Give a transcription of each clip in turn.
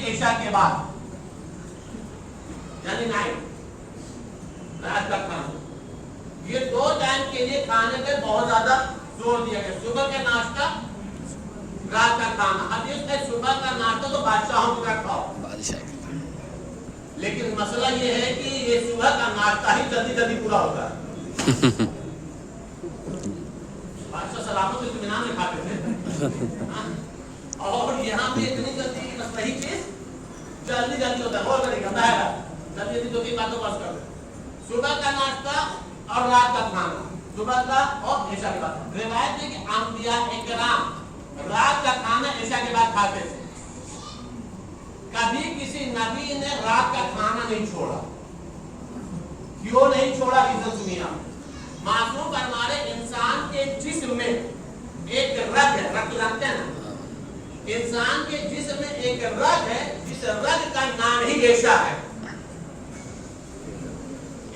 عشاء کے بعد، یعنی نائٹ، رات کا کھانا، یہ 2 ٹائم کے لیے کھانے پہ بہت زیادہ زور دیا گیا. صبح کا ناشتہ، رات کا کھانا. حدیث ہے صبح کا ناشتہ تو بادشاہوں کی طرح کھاؤ، لیکن مسئلہ یہ ہے کہ یہ صبح کا ناشتہ ہی جلدی جلدی پورا ہوتا ہے. بادشاہ سلامت اطمینان میں کھاتے تھے، اور یہاں پہ اتنی جلدی بس وہی چیز جلدی جلدی ہوتا ہے. اور کرے گا جلدی جلدی 2-3 باتوں پاس کر دیں. صبح کا ناشتہ اور رات کا کھانا، صبح کا اور عشاء کے بعد. روایت ہے کہ انبیاء اکرام رات کا کھانا عشاء کے بعد کھاتے تھے. کبھی کسی نبی نے رات کا کھانا نہیں چھوڑا. کیوں نہیں چھوڑا؟ عزت دنیا معصوم فرما رہے انسان کے جسم میں ایک رگ ہے، رگ جانتے ہیں نا، انسان کے جسم میں ایک رگ ہے، جس رگ کا نام ہی عشاء ہے.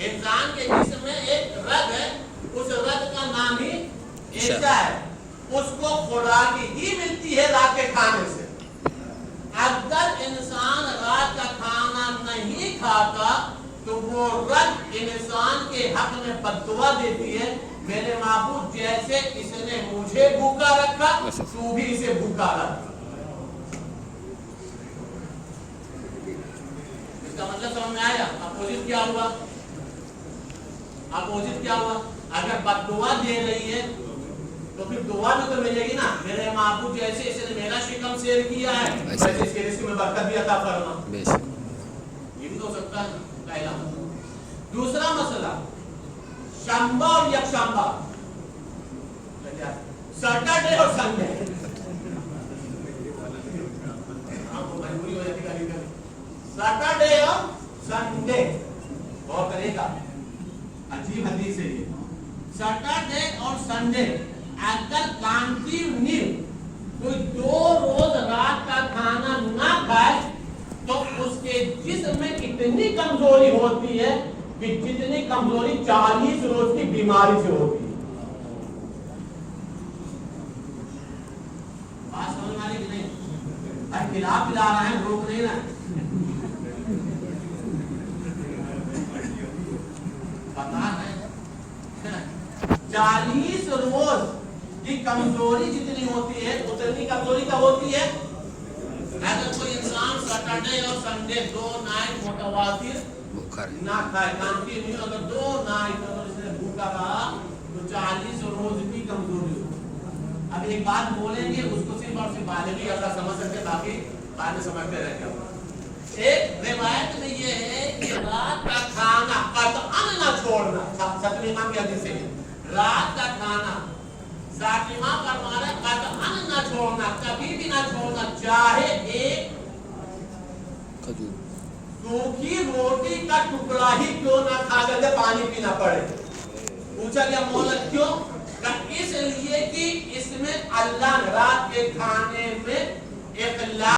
انسان کے جسم میں ایک رگ ہے، اس رگ کا نام ہی عشاء ہے. اس کو خوراک ہی ملتی ہے رات کے کھانے سے. اگر انسان رات کا کھانا نہیں کھاتا تو وہ رگ انسان کے حق میں بددعا دیتی ہے، میرے معبود جیسے اس نے مجھے بھوکا رکھا تو بھی اسے بھوکا رکھ. اس کا مطلب سمجھ میں آیا؟ اپوزٹ کیا ہوا؟ اپوزٹ کیا ہوا؟ اگر بددعا دے رہی ہے تو پھر دعا بھی تو ملے گی نا. میرے معبود جیسے اس نے میرا شکم سیر کیا ہے ویسے اس کے رزق میں برکت بھی عطا فرما. یہ بھی تو ہو سکتا ہے پہلا مسئلہ. دوسرا مسئلہ شنبہ اور یکشنبہ، سیٹرڈے اور سنڈے. سیٹرڈے اور سنڈے غور کرے گا، عجیب حدیث ہے یہ. سیٹرڈے اور سنڈے اگر کنٹینیو کوئی 2 روز رات کا کھانا نہ کھائے تو اس کے جسم میں اتنی کمزوری ہوتی ہے کہ جتنی کمزوری 40 روز کی بیماری سے ہوتی ہے. بات سمجھ میں آ رہی کہ نہیں؟ کھلا رہا ہے، روک نہیں رہا ہے. بتا رہے 40 روز کی کمزوری جتنی ہوتی ہے اتنی کمزوری کا ہوتی ہے اگر کوئی انسان سیٹرڈے اور سنڈے 2 نائٹ متواتر نہ کھائے. کنٹینیو اگر 2 نائٹ اگر اس نے بھوکا رہا تو 40 روز کی کمزوری ہوتی. اب ایک بات بولیں گے اس کو صرف اور صرف بالغی ایسا سمجھ سکتے، باقی بعد میں سمجھتے رہ گیا. ایک روایت میں یہ ہے کہ رات کا کھانا قطعاً نہ چھوڑنا. ستویں امام کی حدیث ہے رات کا کھانا ذات امام فرما رہے قطعاً نہ چھوڑنا، کبھی بھی نہ چھوڑنا، چاہے ایک سوکھی روٹی کا ٹکڑا ہی کیوں نہ کھا کر کے پانی پینا پڑے. پوچھا گیا مولا کیوں؟ اس لیے کہ اس میں اللہ رات کے کھانے میں اخلاص